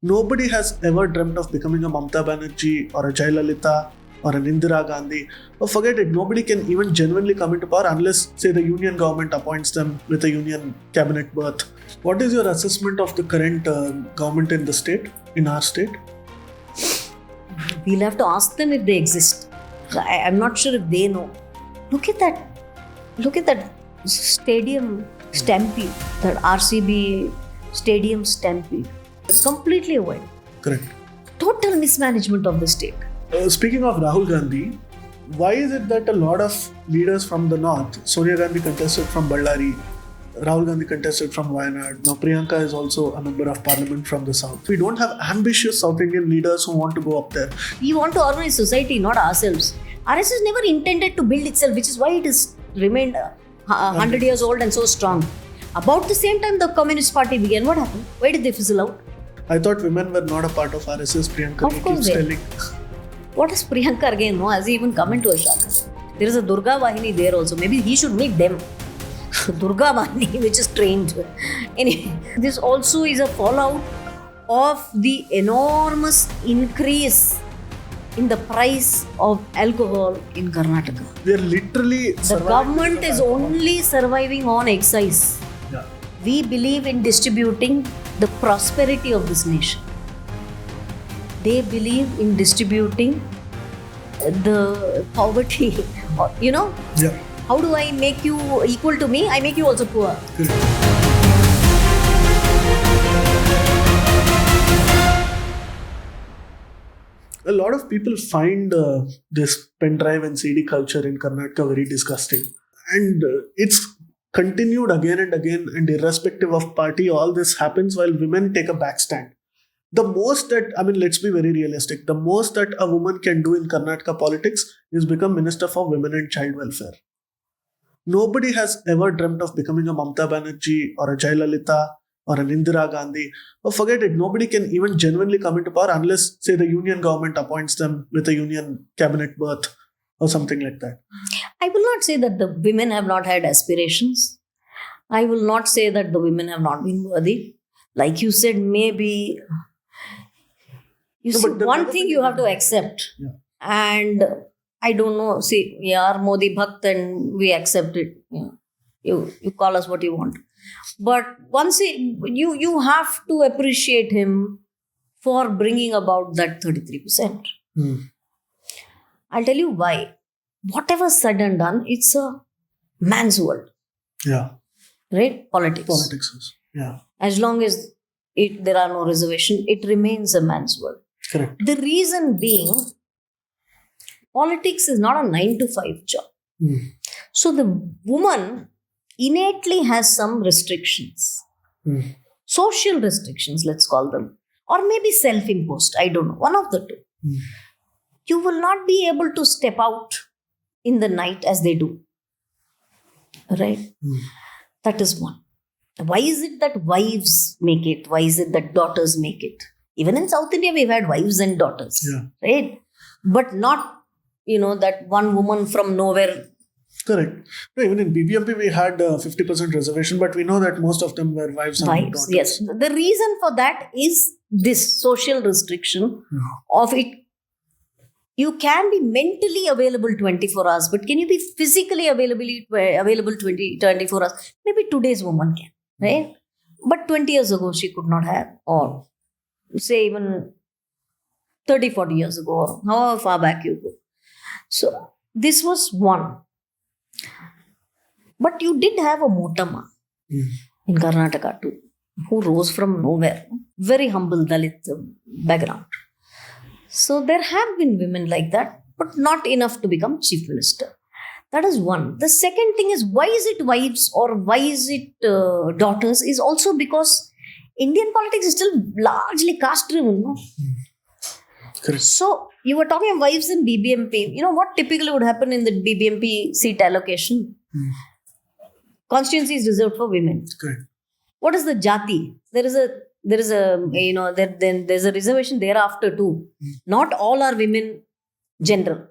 Nobody has ever dreamt of becoming a Mamata Banerjee or a Jayalalitha or an Indira Gandhi. Oh, forget it. Nobody can even genuinely come into power unless, say, the union government appoints them with a union cabinet berth. What is your assessment of the current government in the state, in our state? We'll have to ask them if they exist. I'm not sure if they know. Look at that stadium Stampede, that RCB stadium Stampede. Completely avoided. Correct. Total mismanagement of the state. Speaking of Rahul Gandhi, why is it that a lot of leaders from the north, Sonia Gandhi contested from Ballari, Rahul Gandhi contested from Wayanad, now Priyanka is also a member of parliament from the south. We don't have ambitious South Indian leaders who want to go up there. We want to organize society, not ourselves. RSS never intended to build itself, which is why it has remained 100 years old and so strong. About the same time the Communist Party began, what happened? Why did they fizzle out? I thought women were not a part of RSS. Priyanka keeps telling. What does Priyanka again know? Has he even come into a Sharan? There is a Durga Vahini there also. Maybe he should meet them. Durga Vahini, which is trained. Anyway, this also is a fallout of the enormous increase in the price of alcohol in Karnataka. We are literally the government is only surviving on excise. Yeah. We believe in distributing the prosperity of this nation. They believe in distributing the poverty. Yeah. How do I make you equal to me? I make you also poor. A lot of people find this pen drive and CD culture in Karnataka very disgusting. And it's continued again and again, and irrespective of party, all this happens while women take a back stand. The most that, let's be very realistic, the most that a woman can do in Karnataka politics is become Minister for Women and Child Welfare. Nobody has ever dreamt of becoming a Mamata Banerjee or a Jayalalitha or an Indira Gandhi. Oh, forget it. Nobody can even genuinely come into power unless, say, the union government appoints them with a union cabinet berth or something like that. I will not say that the women have not had aspirations. I will not say that the women have not been worthy. Like you said, maybe... one thing you have to accept. Yeah. And I don't know. See, we are Modi Bhakt and we accept it. Yeah. You call us what you want. But once you have to appreciate him for bringing about that 33%. I'll tell you why. Whatever said and done, it's a man's world. Yeah. Right? Politics is. Yeah. As long as there are no reservation, it remains a man's world. Correct. The reason being, politics is not a 9-to-5 job. So the woman innately has some restrictions. Social restrictions, let's call them. Or maybe self-imposed. I don't know. One of the two. You will not be able to step out in the night as they do. Right? That is one. Why is it that wives make it? Why is it that daughters make it? Even in South India, we've had wives and daughters. Yeah. Right? But not, that one woman from nowhere. Correct. No, even in BBMP, we had 50% reservation, but we know that most of them were wives and daughters. Yes. The reason for that is this social restriction of it. You can be mentally available 24 hours, but can you be physically available 24 hours? Maybe today's woman can, right? But 20 years ago, she could not have, or say even 30, 40 years ago, or however far back you go. So, this was one. But you did have a Motama in Karnataka too, who rose from nowhere. Very humble Dalit background. So there have been women like that, but not enough to become chief minister. That is one. The second thing is, why is it wives or why is it daughters, is also because Indian politics is still largely caste driven. No? Correct. So you were talking of wives in BBMP. What typically would happen in the BBMP seat allocation? Constituency is reserved for women. Correct. What is the jati? There's a reservation thereafter too. Not all are women general.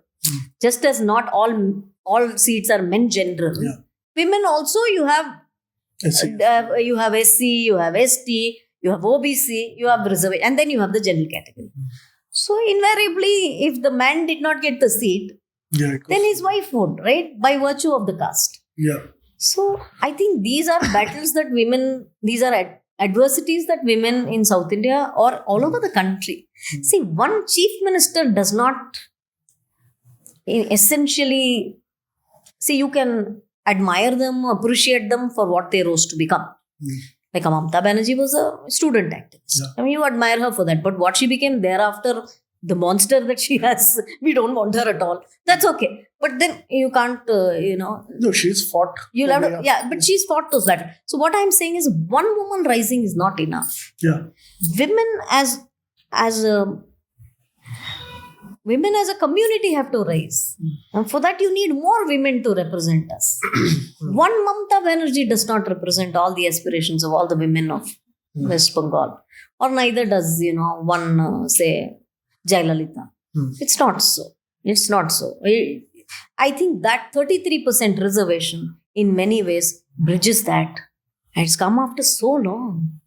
Just as not all seats are men general. Yeah. Women also, you have SC, you have ST, you have OBC, you have reservation, and then you have the general category. So invariably, if the man did not get the seat, Yeah, then his wife would, right? By virtue of the caste. yeah. So I think these are battles that women, these are adversities that women in South India or all over the country. See, one chief minister does not essentially, see, you can admire them, appreciate them for what they rose to become. Like Mamata Banerjee was a student activist. Yeah. I mean, you admire her for that. But what she became thereafter, the monster that she has, we don't want her at all. That's okay. But then you can't, No, she's fought. you'll have to, yeah, but she's fought those battles. So what I'm saying is one woman rising is not enough. Yeah. Women as a community have to rise. And for that, you need more women to represent us. One Mamata Banerjee does not represent all the aspirations of all the women of West Bengal. Or neither does, one, say, Jayalalitha. It's not so. It's not so. I think that 33% reservation in many ways bridges that. And it's come after so long.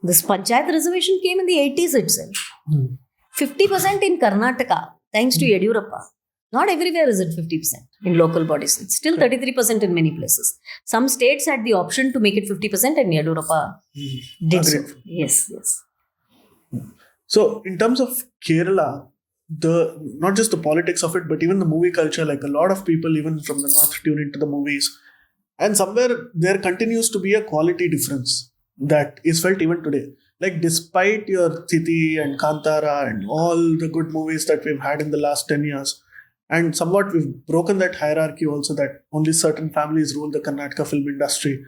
This Panchayat reservation came in the 80s itself. 50% in Karnataka, thanks to Yediyurappa. Not everywhere is it 50% in local bodies. It's still 33% in many places. Some states had the option to make it 50% and Yediyurappa did so. Yes. So, in terms of Kerala, not just the politics of it, but even the movie culture, like a lot of people, even from the north, tune into the movies. And somewhere there continues to be a quality difference that is felt even today. Like, despite your Thithi and Kantara and all the good movies that we've had in the last 10 years, and somewhat we've broken that hierarchy also that only certain families rule the Karnataka film industry,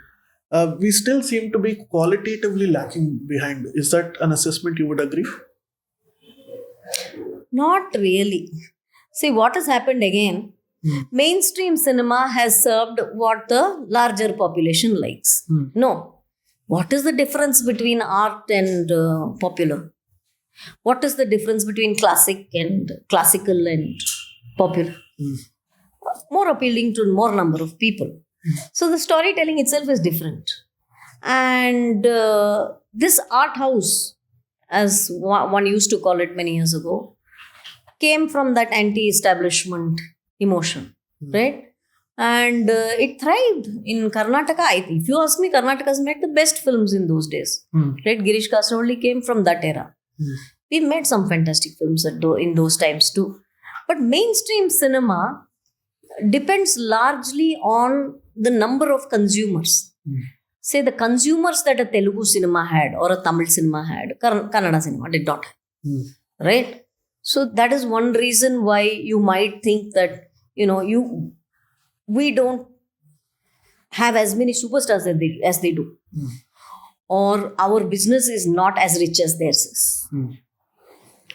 we still seem to be qualitatively lacking behind. Is that an assessment you would agree? Not really. See, what has happened again, mainstream cinema has served what the larger population likes. No. What is the difference between art and popular? What is the difference between classical and popular? More appealing to more number of people. So the storytelling itself is different. And this art house, as one used to call it many years ago, came from that anti-establishment emotion, right? And it thrived in Karnataka. If you ask me, Karnataka has made the best films in those days. Right? Girish Kasaroli came from that era. We made some fantastic films in those times too. But mainstream cinema depends largely on the number of consumers. Say the consumers that a Telugu cinema had or a Tamil cinema had, Kannada cinema did not have. Right? So that is one reason why you might think that, we don't have as many superstars as they do. Or our business is not as rich as theirs is.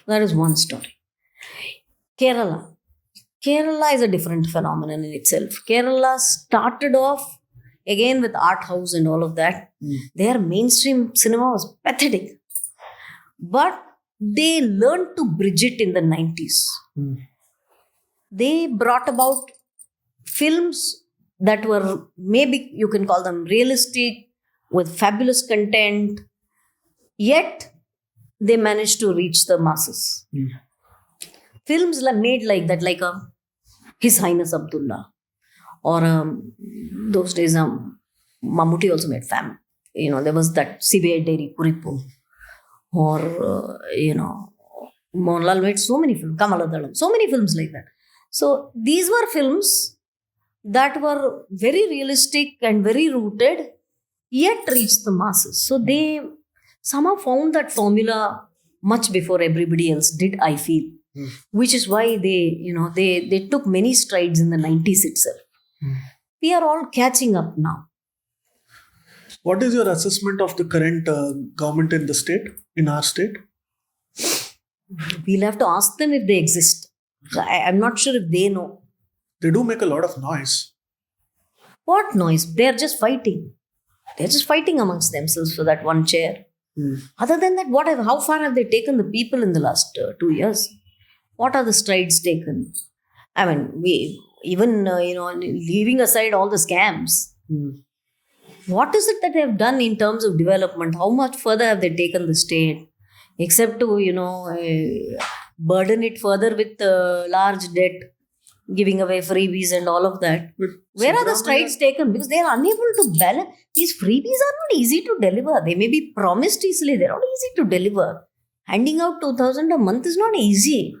That is one story. Kerala is a different phenomenon in itself. Kerala started off again with art house and all of that. Their mainstream cinema was pathetic. But they learned to bridge it in the 90s. They brought about films that were, maybe you can call them realistic, with fabulous content, yet they managed to reach the masses. Films made like that, like His Highness Abdullah, or those days Mammootty also made Fam. There was that CBI Dairy Kuripu, or Mohanlal made so many films, Kamaladalam, so many films like that. So these were films that were very realistic and very rooted, yet reached the masses. So they somehow found that formula much before everybody else did, I feel. Which is why they took many strides in the 90s itself. We are all catching up now. What is your assessment of the current government in the state, in our state? We'll have to ask them if they exist. I'm not sure if they know. They do make a lot of noise. What noise? They're just fighting. They're just fighting amongst themselves for that one chair. Other than that, how far have they taken the people in the last 2 years? What are the strides taken? I mean, leaving aside all the scams, What is it that they have done in terms of development? How much further have they taken the state? Except to, burden it further with large debt, giving away freebies and all of that. But Where are the Siddaramaiah- strides taken? Because they are unable to balance. These freebies are not easy to deliver. They may be promised easily. They're not easy to deliver. Handing out 2,000 a month is not easy.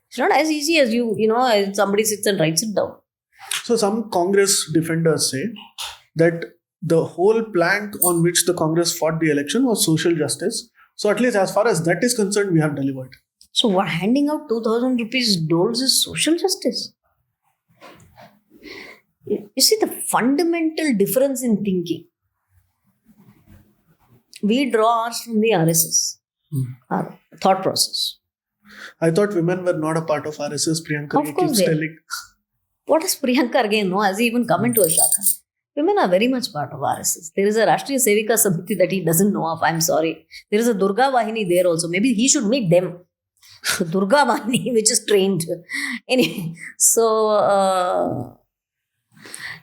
It's not as easy as as somebody sits and writes it down. So some Congress defenders say that the whole plank on which the Congress fought the election was social justice. So at least as far as that is concerned, we have delivered. So what handing out 2,000 rupees doles is social justice? You see the fundamental difference in thinking. We draw ours from the RSS, our thought process. I thought women were not a part of RSS. Priyanka Of course keeps they are. telling. What is Priyanka again? No, has he even come into a shaka? Women are very much part of RSS. There is a Rashtriya Sevika Samiti that he doesn't know of. I'm sorry. There is a Durga Vahini there also. Maybe he should meet them. The Durga Vahini, which is trained. Anyway, so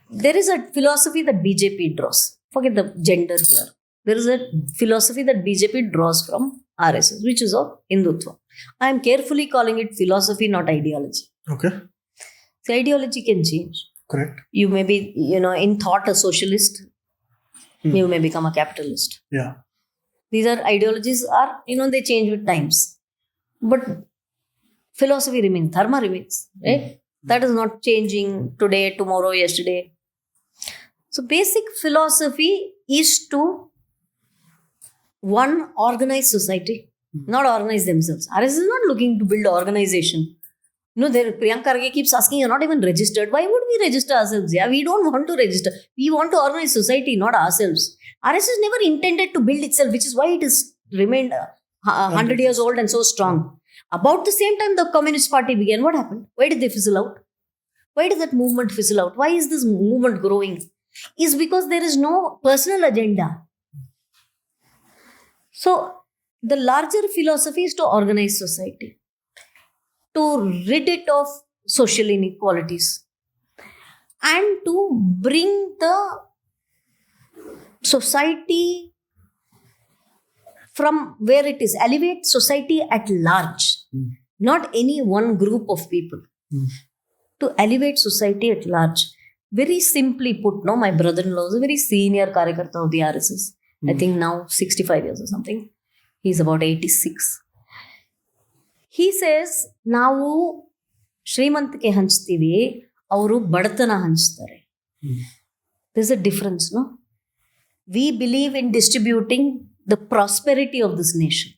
there is a philosophy that BJP draws. Forget the gender here. There is a philosophy that BJP draws from RSS, which is of Hindutva. I am carefully calling it philosophy, not ideology. Okay, So ideology can change. correct. You may be, in thought a socialist. You may become a capitalist. Yeah. These are ideologies are, they change with times. But philosophy remains, dharma remains, right? That is not changing today, tomorrow, yesterday. So basic philosophy is to organize society, not organize themselves. RSS is not looking to build organization. Priyanka Karge keeps asking, you're not even registered. Why would we register ourselves? Yeah, we don't want to register. We want to organize society, not ourselves. RSS never intended to build itself, which is why it has remained 100 years old and so strong. About the same time the Communist Party began, what happened? Why did they fizzle out? Why did that movement fizzle out? Why is this movement growing? Is because there is no personal agenda. So, the larger philosophy is to organize society, to rid it of social inequalities, and to bring the society from where it is, elevate society at large, not any one group of people, to elevate society at large. Very simply put, my brother-in-law is a very senior Karyakarta of the RSS. I think now 65 years or something. He's about 86. He says, ನಾವು ಶ್ರೀಮಂತಿಕೆ ಹಂಚ್ತೀವಿ, ಅವರು ಬಡತನ ಹಂಚ್ತಾರೆ. There's a difference, no? We believe in distributing the prosperity of this nation.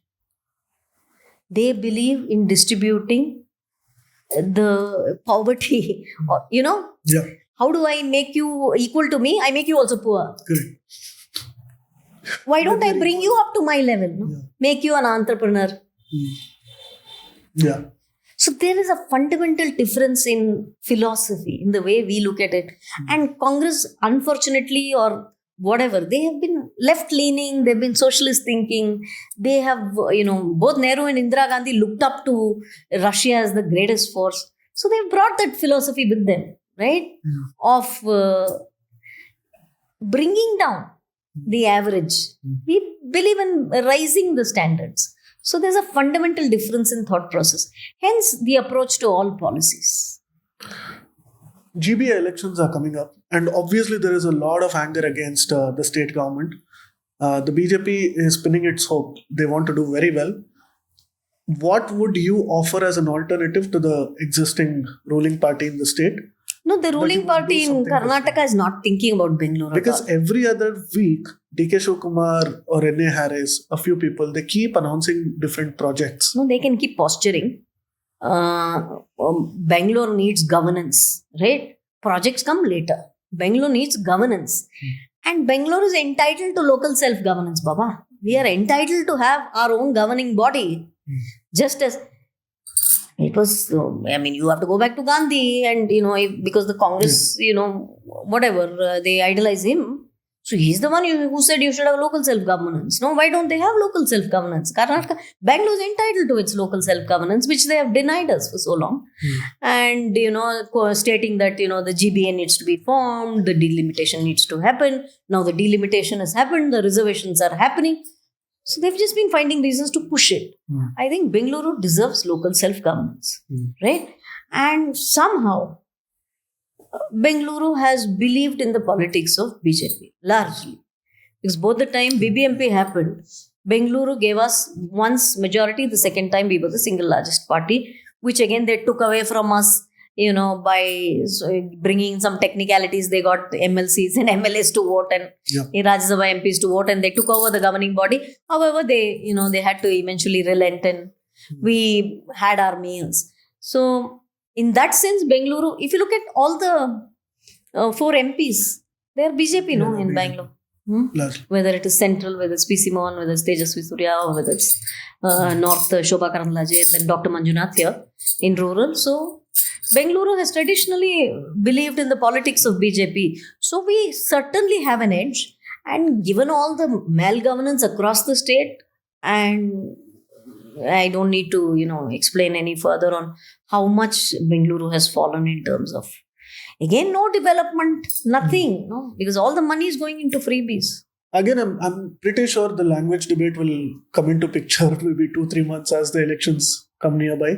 They believe in distributing the poverty. Yeah. How do I make you equal to me? I make you also poor. Correct. Why don't I bring you up to my level? No? Yeah. Make you an entrepreneur. Yeah. So there is a fundamental difference in philosophy, in the way we look at it. And Congress, unfortunately, or whatever, they have been left-leaning, they've been socialist thinking. They have, both Nehru and Indira Gandhi looked up to Russia as the greatest force. So they've brought that philosophy with them, right? Of bringing down the average. We believe in raising the standards. So there's a fundamental difference in thought process. Hence, the approach to all policies. GBA elections are coming up, and obviously there is a lot of anger against the state government. The BJP is pinning its hope. They want to do very well. What would you offer as an alternative to the existing ruling party in the state? No, the ruling you party do in something Karnataka is not thinking about Bangalore. Because at all. every other week, DK Shivakumar or Rene Harris, a few people, they keep announcing different projects. No, they can keep posturing. Bangalore needs governance, right? Projects come later. Bangalore needs governance. And Bangalore is entitled to local self-governance, Baba. We are entitled to have our own governing body. Just as it was, you have to go back to Gandhi and, because the Congress, whatever, they idolize him. So he's the one who said you should have local self-governance. No, why don't they have local self-governance? Karnataka, Bangalore is entitled to its local self-governance, which they have denied us for so long. And, stating that, the GBA needs to be formed, the delimitation needs to happen. Now the delimitation has happened, the reservations are happening. So they've just been finding reasons to push it. I think Bengaluru deserves local self-governance, right? And somehow, Bengaluru has believed in the politics of BJP, largely. Because both the time BBMP happened, Bengaluru gave us once majority, the second time we were the single largest party, which again they took away from us, by bringing some technicalities. They got MLCs and MLAs to vote and Rajya Sabha MPs to vote, and they took over the governing body. However, they had to eventually relent, and we had our meals. So, in that sense, Bengaluru, if you look at all the 4 MPs, they are BJP, in Bangalore. Whether it is central, whether it's PC Mohan, whether it's Tejasvi Surya, or whether it's north Shobha Karandlaje, and then Dr. Manjunath here in rural. So, Bengaluru has traditionally believed in the politics of BJP. So, we certainly have an edge. And given all the malgovernance across the state, and I don't need to, explain any further on how much Bengaluru has fallen in terms of, again, no development, nothing, because all the money is going into freebies. Again, I'm pretty sure the language debate will come into picture maybe 2-3 months as the elections come nearby.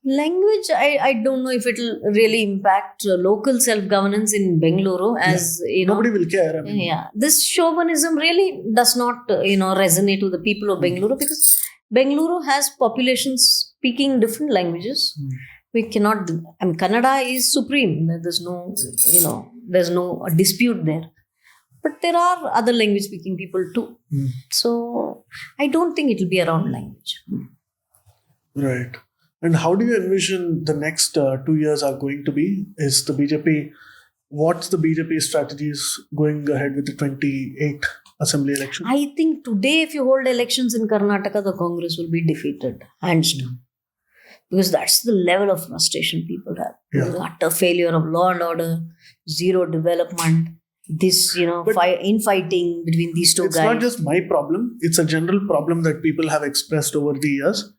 Language, I don't know if it will really impact local self-governance in Bengaluru, as nobody will care. This chauvinism really does not resonate with the people of Bengaluru, because Bengaluru has populations speaking different languages. We cannot. Kannada is supreme. There's no dispute there. But there are other language-speaking people too. So I don't think it will be around language. Right. And how do you envision the next 2 years are going to be? What's the BJP strategies going ahead with the 28 assembly election? I think today, if you hold elections in Karnataka, the Congress will be defeated, hands down. Because that's the level of frustration people have. The utter failure of law and order, zero development, this, infighting between these two guys. It's not just my problem. It's a general problem that people have expressed over the years.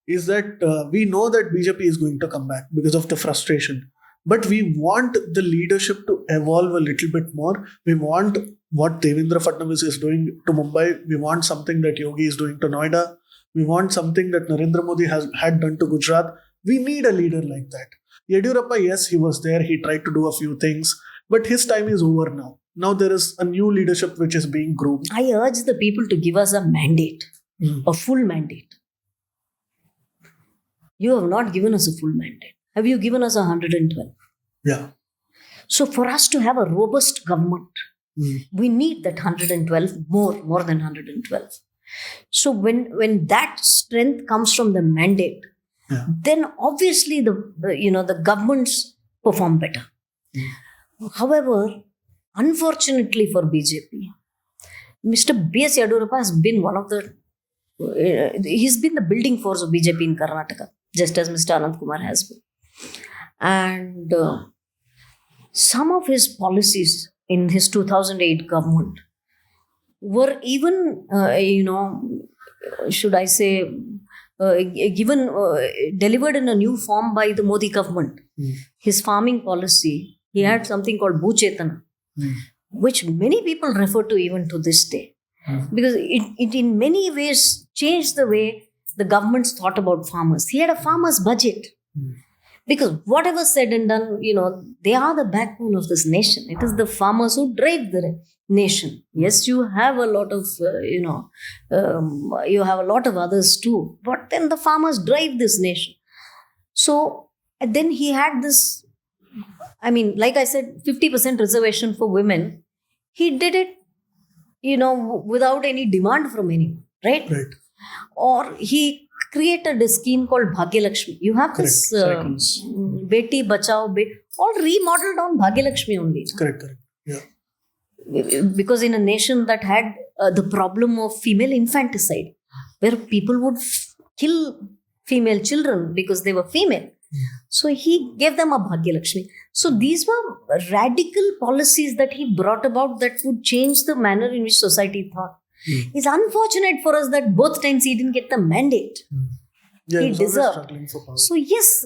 Is that we know that BJP is going to come back because of the frustration. But we want the leadership to evolve a little bit more. We want what Devendra Fadnavis is doing to Mumbai. We want something that Yogi is doing to Noida. We want something that Narendra Modi had done to Gujarat. We need a leader like that. Yediyurappa, yes, he was there. He tried to do a few things. But his time is over now. Now there is a new leadership which is being groomed. I urge the people to give us a mandate, a full mandate. You have not given us a full mandate. Have you given us 112? Yeah. So for us to have a robust government, we need that 112, more than 112. So when that strength comes from the mandate, then obviously the governments perform better. However, unfortunately for BJP, Mr. B.S. Yediyurappa has been he's been the building force of BJP in Karnataka, just as Mr. Anand Kumar has been. And some of his policies in his 2008 government were even, should I say, delivered in a new form by the Modi government. His farming policy, he had something called Bhu Chetana, which many people refer to even to this day. Because it in many ways changed the way the governments thought about farmers. He had a farmer's budget. Because whatever said and done, they are the backbone of this nation. It is the farmers who drive the nation. Yes, you have a lot of, you have a lot of others too. But then the farmers drive this nation. So then he had this, like I said, 50% reservation for women. He did it, without any demand from anyone, right? Right. Or he created a scheme called Bhagyalakshmi. You have this Beti Bachao, all remodeled on Bhagyalakshmi only. Correct. Yeah. Because in a nation that had the problem of female infanticide, where people would kill female children because they were female, So he gave them a Bhagya Lakshmi. So these were radical policies that he brought about that would change the manner in which society thought. It's unfortunate for us that both times he didn't get the mandate. Yeah, He was always deserved. struggling for power. So yes,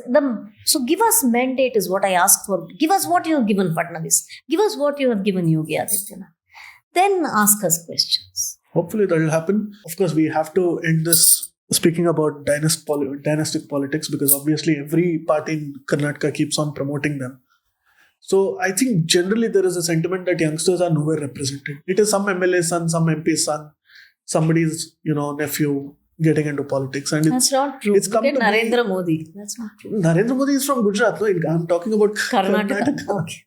so give us mandate is what I asked for. Give us what you have given Fadnavis. Give us what you have given Yogi Adityanath. Then ask us questions. Hopefully that will happen. Of course, we have to end this speaking about dynastic politics, because obviously every party in Karnataka keeps on promoting them. So I think generally there is a sentiment that youngsters are nowhere represented. It is some MLA son, some MP son, somebody's nephew getting into politics, and That's not true. It's come Look at to me- Narendra Modi. That's not true. Narendra Modi is from Gujarat. No, I'm talking about Karnataka. Okay.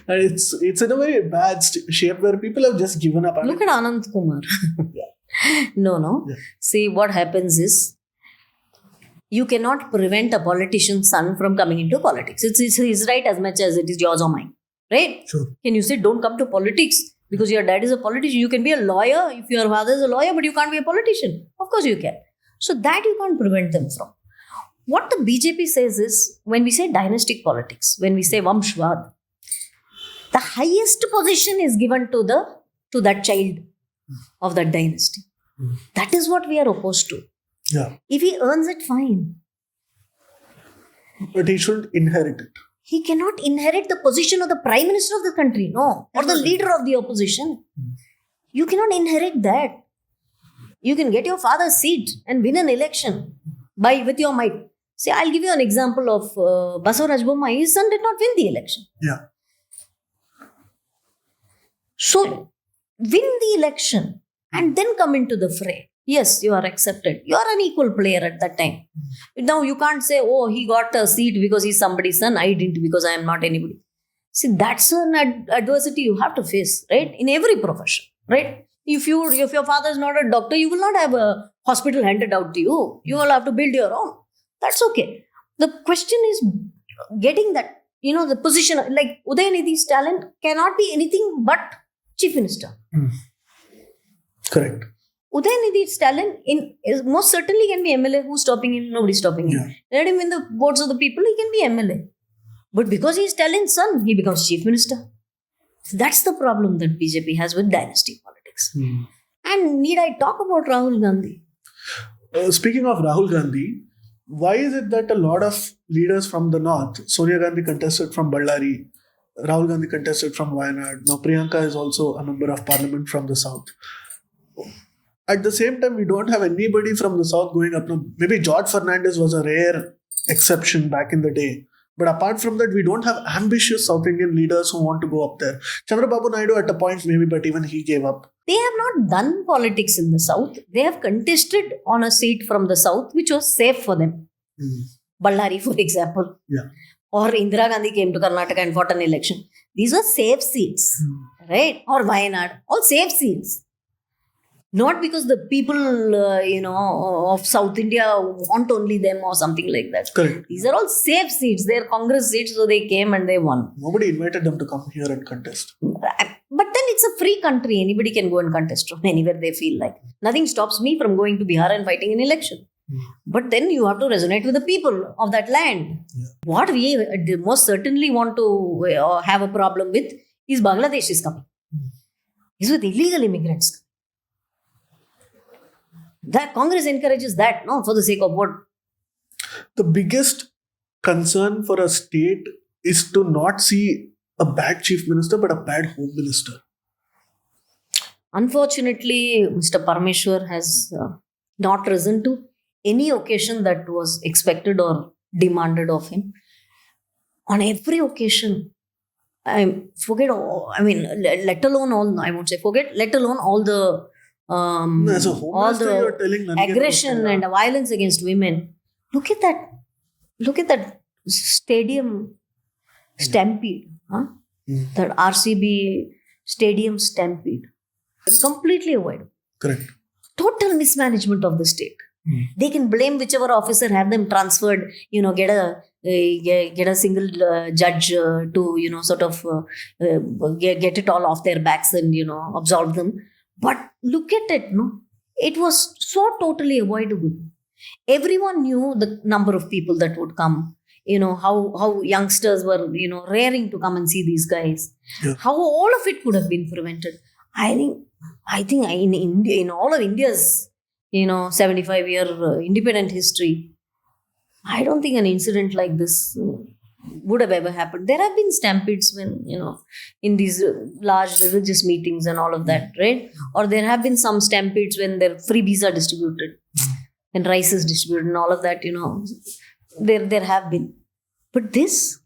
And it's in a very bad shape where people have just given up. Look at Anand Kumar. No. Yeah. See, what happens is you cannot prevent a politician's son from coming into politics. It's his right as much as it is yours or mine. Right? Sure. Can you say don't come to politics because your dad is a politician? You can be a lawyer if your father is a lawyer, but you can't be a politician. Of course you can. So that you can't prevent them from. What the BJP says is, when we say dynastic politics, when we say Vamshvad, the highest position is given to that child of that dynasty. That is what we are opposed to. Yeah. If he earns it, fine. But he shouldn't inherit it. He cannot inherit the position of the prime minister of the country, no, or the leader of the opposition. You cannot inherit that. You can get your father's seat and win an election with your might. See, I'll give you an example of Basavaraj Bommai. His son did not win the election. Yeah. So, win the election and then come into the fray. Yes, you are accepted. You are an equal player at that time. Now, you can't say, oh, he got a seat because he's somebody's son. I didn't because I am not anybody. See, that's an adversity you have to face, right? In every profession, right? If your father is not a doctor, you will not have a hospital handed out to you. You will have to build your own. That's okay. The question is getting that, the position, like Udayanidhi Stalin cannot be anything but chief minister. Correct. Udayanidhi Stalin most certainly can be MLA. Who's stopping him? Nobody's stopping him. Yeah. Let him in the boards of the people, he can be MLA. But because he's Stalin's son, he becomes chief minister. That's the problem that BJP has with dynasty politics. And need I talk about Rahul Gandhi? Speaking of Rahul Gandhi, why is it that a lot of leaders from the north, Sonia Gandhi contested from Ballari, Rahul Gandhi contested from Wayanad, now Priyanka is also a member of parliament from the south. At the same time, we don't have anybody from the south going up. Now, maybe George Fernandez was a rare exception back in the day. But apart from that, we don't have ambitious South Indian leaders who want to go up there. Chandrababu Naidu at a point maybe, but even he gave up. They have not done politics in the south. They have contested on a seat from the south, which was safe for them. Ballari, for example. Yeah. Or Indira Gandhi came to Karnataka and fought an election. These were safe seats, right? Or Wayanad, all safe seats. Not because the people, of South India want only them or something like that. Correct. These are all safe seats. They're Congress seats, so they came and they won. Nobody invited them to come here and contest. But then it's a free country. Anybody can go and contest from anywhere they feel like. Nothing stops me from going to Bihar and fighting an election. But then you have to resonate with the people of that land. Yeah. What we most certainly want to have a problem with is Bangladesh is coming. Is with illegal immigrants. That Congress encourages that, no, for the sake of what? The biggest concern for a state is to not see a bad chief minister, but a bad home minister. Unfortunately, Mr. Parameshwar has not risen to any occasion that was expected or demanded of him. On every occasion, let alone all the As a home all minister, the you're telling Nanigan aggression and violence against women. Look at that stadium stampede. That RCB stadium stampede. Completely avoidable. Correct. Total mismanagement of the state. They can blame whichever officer, have them transferred, get a single judge to, get it all off their backs and, absolve them. But look at it, no? It was so totally avoidable. Everyone knew the number of people that would come. how youngsters were, raring to come and see these guys. Yeah. How all of it could have been prevented. I think in India, in all of India's, 75-year independent history, I don't think an incident like this would have ever happened. There have been stampedes when, in these large religious meetings and all of that, right? Or there have been some stampedes when their freebies are distributed and rice is distributed and all of that, there have been. But this,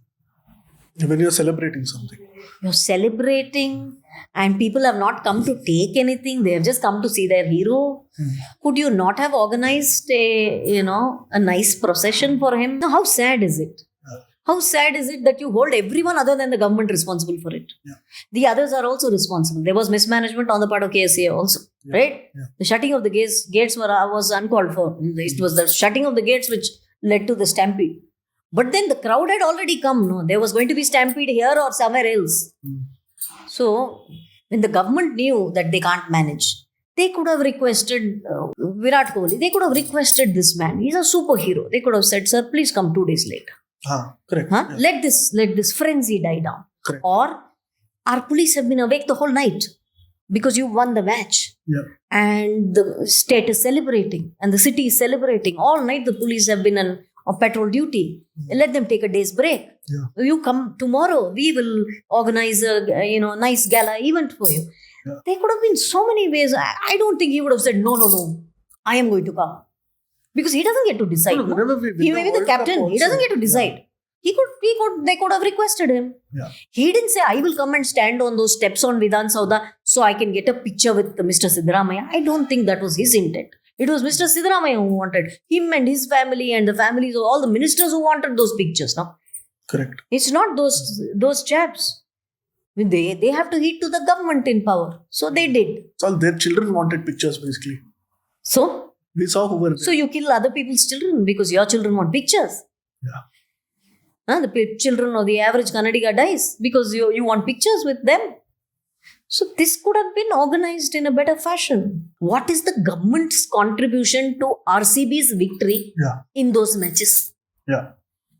when you're celebrating something, you're celebrating and people have not come to take anything. They have just come to see their hero. Could you not have organized a nice procession for him? Now, how sad is it? How sad is it that you hold everyone other than the government responsible for it? Yeah. The others are also responsible. There was mismanagement on the part of KSA also, right? Yeah. The shutting of the gates was uncalled for. It was the shutting of the gates which led to the stampede. But then the crowd had already come. No, there was going to be stampede here or somewhere else. So when the government knew that they can't manage, they could have requested Virat Kohli. They could have requested this man. He's a superhero. They could have said, "Sir, please come 2 days later. Correct. Huh? Yeah. Let this frenzy die down." Correct. Or our police have been awake the whole night because you won the match. Yeah. And the state is celebrating and the city is celebrating. All night the police have been on patrol duty. Let them take a day's break. Yeah. You come tomorrow. We will organize a nice gala event for you. Yeah. There could have been so many ways. I don't think he would have said, no, I am going to come. Because he doesn't get to decide. No, whenever He may be the captain. He doesn't get to decide. They could have requested him. Yeah. He didn't say, I will come and stand on those steps on Vidhan Sauda so I can get a picture with Mr. Siddaramaiah. I don't think that was his intent. It was Mr. Siddaramaiah who wanted him and his family and the families of all the ministers who wanted those pictures. No? Correct. It's not those chaps. They have to heed to the government in power. So they did. It's all their children wanted pictures basically. So We saw who were there. So you kill other people's children because your children want pictures. Yeah. The children of the average Kannadiga dies because you want pictures with them. So this could have been organized in a better fashion. What is the government's contribution to RCB's victory in those matches? Yeah.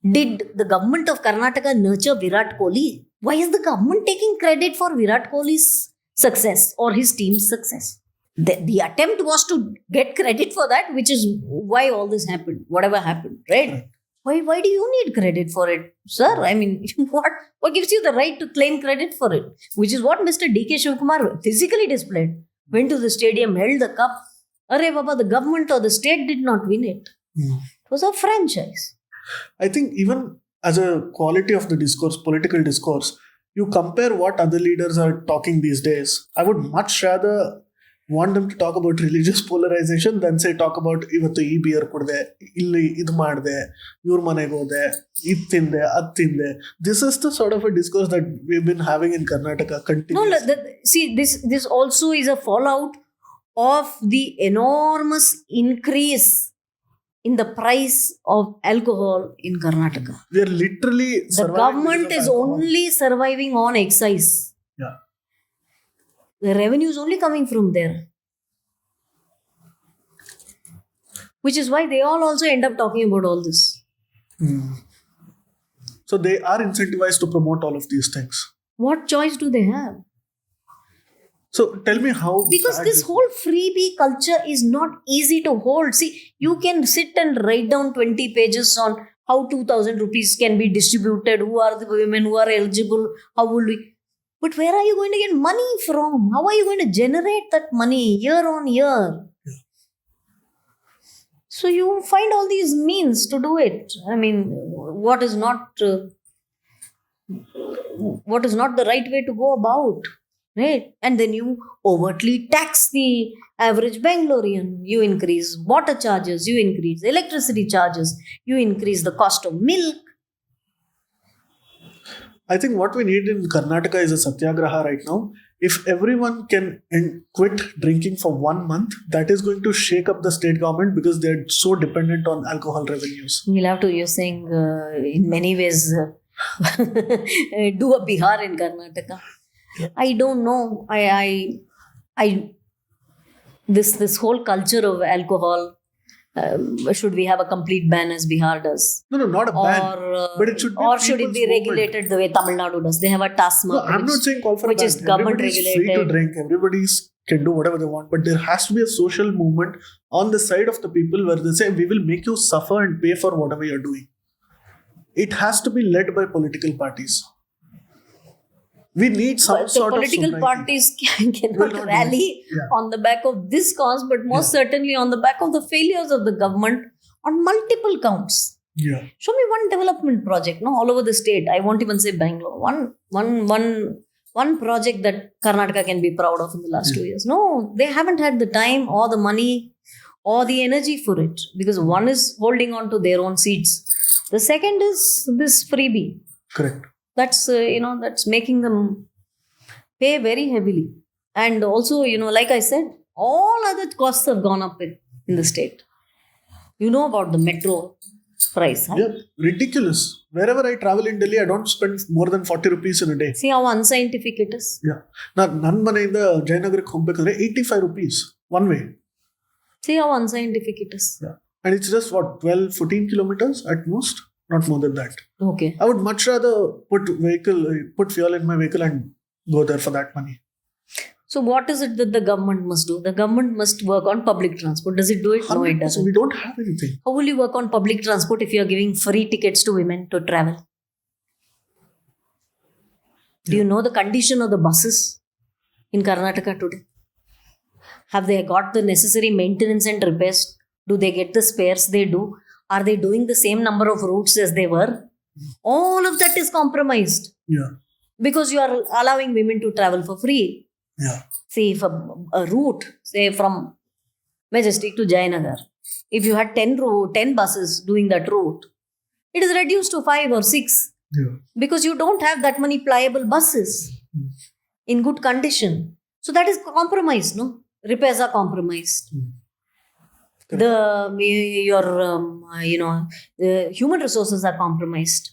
Did the government of Karnataka nurture Virat Kohli? Why is the government taking credit for Virat Kohli's success or his team's success? The attempt was to get credit for that, which is why all this happened, whatever happened, right? Why do you need credit for it, sir? I mean, what gives you the right to claim credit for it? Which is what Mr. D.K. Shivkumar physically displayed. Went to the stadium, held the cup. Arre Baba, the government or the state did not win it. It was a franchise. I think even as a quality of the discourse, political discourse, you compare what other leaders are talking these days. I would much rather want them to talk about religious polarization than say talk about ಇವತ್ತು ಈ beer ಕುಡ್ದೆ ಇಲ್ಲಿ ಇದು ಮಾಡಿದೆ ಇವ್ರ ಮನೆಗೆ ಹೋದೆ ಇದು ತಿಂದೆ ಅದು ತಿಂದೆ. This is the sort of a discourse that we've been having in Karnataka continuously. See, this also is a fallout of the enormous increase in the price of alcohol in Karnataka. We are literally the government is only surviving on excise. Yeah. The revenue is only coming from there. Which is why they all also end up talking about all this. So they are incentivized to promote all of these things. What choice do they have? So tell me how... Because this whole freebie culture is not easy to hold. See, you can sit and write down 20 pages on how 2,000 rupees can be distributed, who are the women who are eligible, how will we... But where are you going to get money from? How are you going to generate that money year on year? So you find all these means to do it. I mean, what is not the right way to go about, right? And then you overtly tax the average Bangalorean. You increase water charges, you increase electricity charges, you increase the cost of milk. I think what we need in Karnataka is a satyagraha right now. If everyone can quit drinking for 1 month, that is going to shake up the state government because they're so dependent on alcohol revenues. You're saying in many ways, do a Bihar in Karnataka. Yeah. I don't know. This whole culture of alcohol Should we have a complete ban as Bihar does? No, not a ban. But it should be or should it be people's movement. regulated the way Tamil Nadu does? They have a task No, market, I'm not saying call for which ban. is government Everybody's regulated. free to drink. Everybody's can do whatever they want. But there has to be a social movement on the side of the people where they say, we will make you suffer and pay for whatever you're doing. It has to be led by political parties. We need some sort of political sobriety. parties Will cannot not rally do it. on the back of this cause, but most certainly on the back of the failures of the government on multiple counts. Yeah. Show me one development project, no, all over the state. I won't even say Bangalore. One project that Karnataka can be proud of in the last 2 years. No, they haven't had the time or the money or the energy for it, because one is holding on to their own seats. The second is this freebie. Correct. That's that's making them pay very heavily. And also, like I said, all other costs have gone up in the state. You know about the metro price, huh? Yeah, ridiculous. Wherever I travel in Delhi, I don't spend more than 40 rupees in a day. See how unscientific it is. Yeah. Now, ನನ್ನ ಮನೆಯಿಂದ ಜಯನಗರಕ್ಕೆ ಹೋಗ್ಬೇಕಂದ್ರೆ 85 rupees one way. See how unscientific it is. Yeah. And it's just 12-14 kilometers at most, not more than that. Okay. I would much rather put fuel in my vehicle and go there for that money. So what is it that the government must do? The government must work on public transport. Does it do it? No, it 100%. doesn't. We don't have anything. How will you work on public transport if you are giving free tickets to women to travel? Do you know the condition of the buses in Karnataka today? Have they got the necessary maintenance and repairs? Do they get the spares they do? Are they doing the same number of routes as they were? All of that is compromised Yeah. because you are allowing women to travel for free. Yeah. See, if a route, say from Majestic to Jayanagar, if you had 10 buses doing that route, it is reduced to 5 or 6 Yeah. because you don't have that many pliable buses in good condition. So that is compromised, no? Repairs are compromised. The human resources are compromised.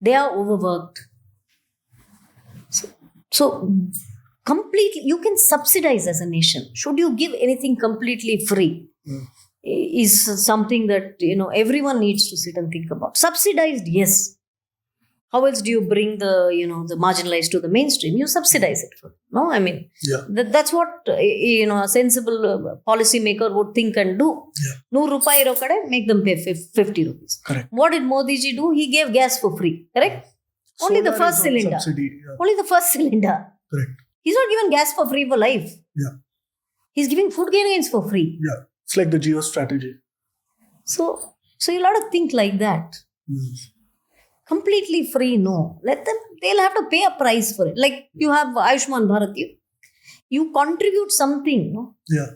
They are overworked. So completely, you can subsidize as a nation. Should you give anything completely free? Is something that everyone needs to sit and think about. Subsidized, yes. How else do you bring the marginalized to the mainstream? You subsidize it for them. No, I mean, that's what a sensible policy maker would think and do. Yeah. 100 rupai iro kade, make them pay 50 rupees. Correct. What did Modi ji do? He gave gas for free. Correct. Only the Solar first is on cylinder. subsidy. Yeah. Only the first cylinder. Correct. He's not giving gas for free for life. Yeah. He's giving food grains for free. Yeah. It's like the geo strategy. So you'll have to think like that. Completely free, no. Let them, they'll have to pay a price for it. Like you have Ayushman Bharat, you contribute something, no? Yeah.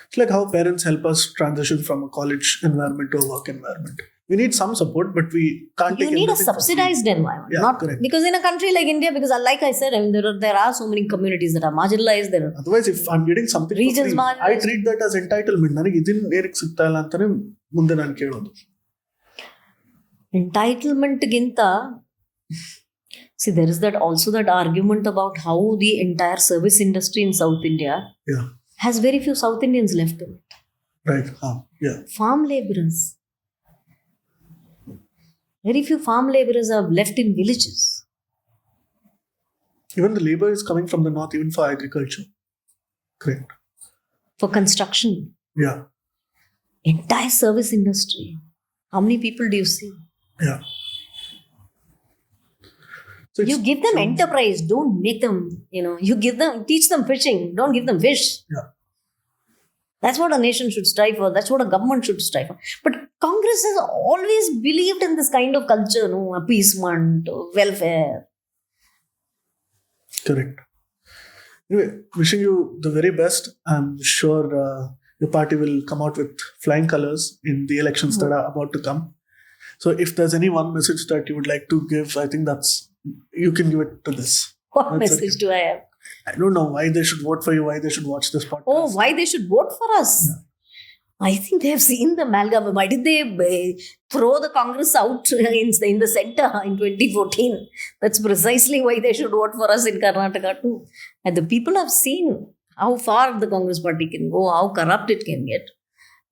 It's like how parents help us transition from a college environment to a work environment. We need some support, but we can't You take need a everything for subsidized free. environment. Yeah, not correct. because in a country like India, because like I said, I mean, there are so many communities that are marginalized. There are Otherwise, if I'm getting something for Regions free, I marginalized. treat that as entitlement. ನನಗೆ ಇದನ್ನ ಏನಕ್ಕೆ ಸಿಗ್ತಾ ಇಲ್ಲ ಅಂತಾನೆ ಮುಂದೆ ನಾನು ಕೇಳೋದು. entitlement ginta. See, there is that argument about how the entire service industry in South India Yeah. has very few South Indians left in it. Right. Yeah. Farm laborers. Very few farm laborers are left in villages. Even the labor is coming from the north, even for agriculture. Correct. For construction. Yeah. Entire service industry. How many people do you see? Yeah. So You give them enterprise. Don't make them, teach them fishing. Don't give them fish. Yeah. That's what a nation should strive for. That's what a government should strive for. But Congress has always believed in this kind of culture, no? Appeasement, welfare. Correct. Anyway, wishing you the very best. I'm sure your party will come out with flying colors in the elections that are about to come. So if there's any one message that you would like to give, I think you can give it to this. What That's message do I have? I don't know why they should vote for you, why they should watch this podcast. Oh, why they should vote for us? Yeah. I think they have seen the amalgam. Why did they throw the Congress out in the center in 2014? That's precisely why they should vote for us in Karnataka too. And the people have seen how far the Congress party can go, how corrupt it can get.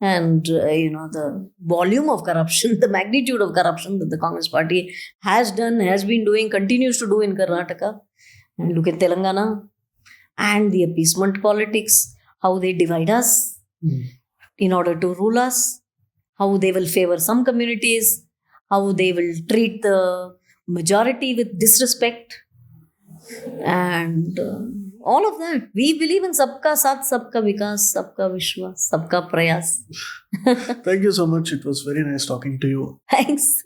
And, the volume of corruption, the magnitude of corruption that the Congress party has done, has been doing, continues to do in Karnataka. And look at Telangana and the appeasement politics, how they divide us in order to rule us, how they will favor some communities, how they will treat the majority with disrespect, and all of that. We believe in Sabka Saath, Sabka Vikas, Sabka Vishwas, Sabka Prayas. Thank you so much. It was very nice talking to you. Thanks.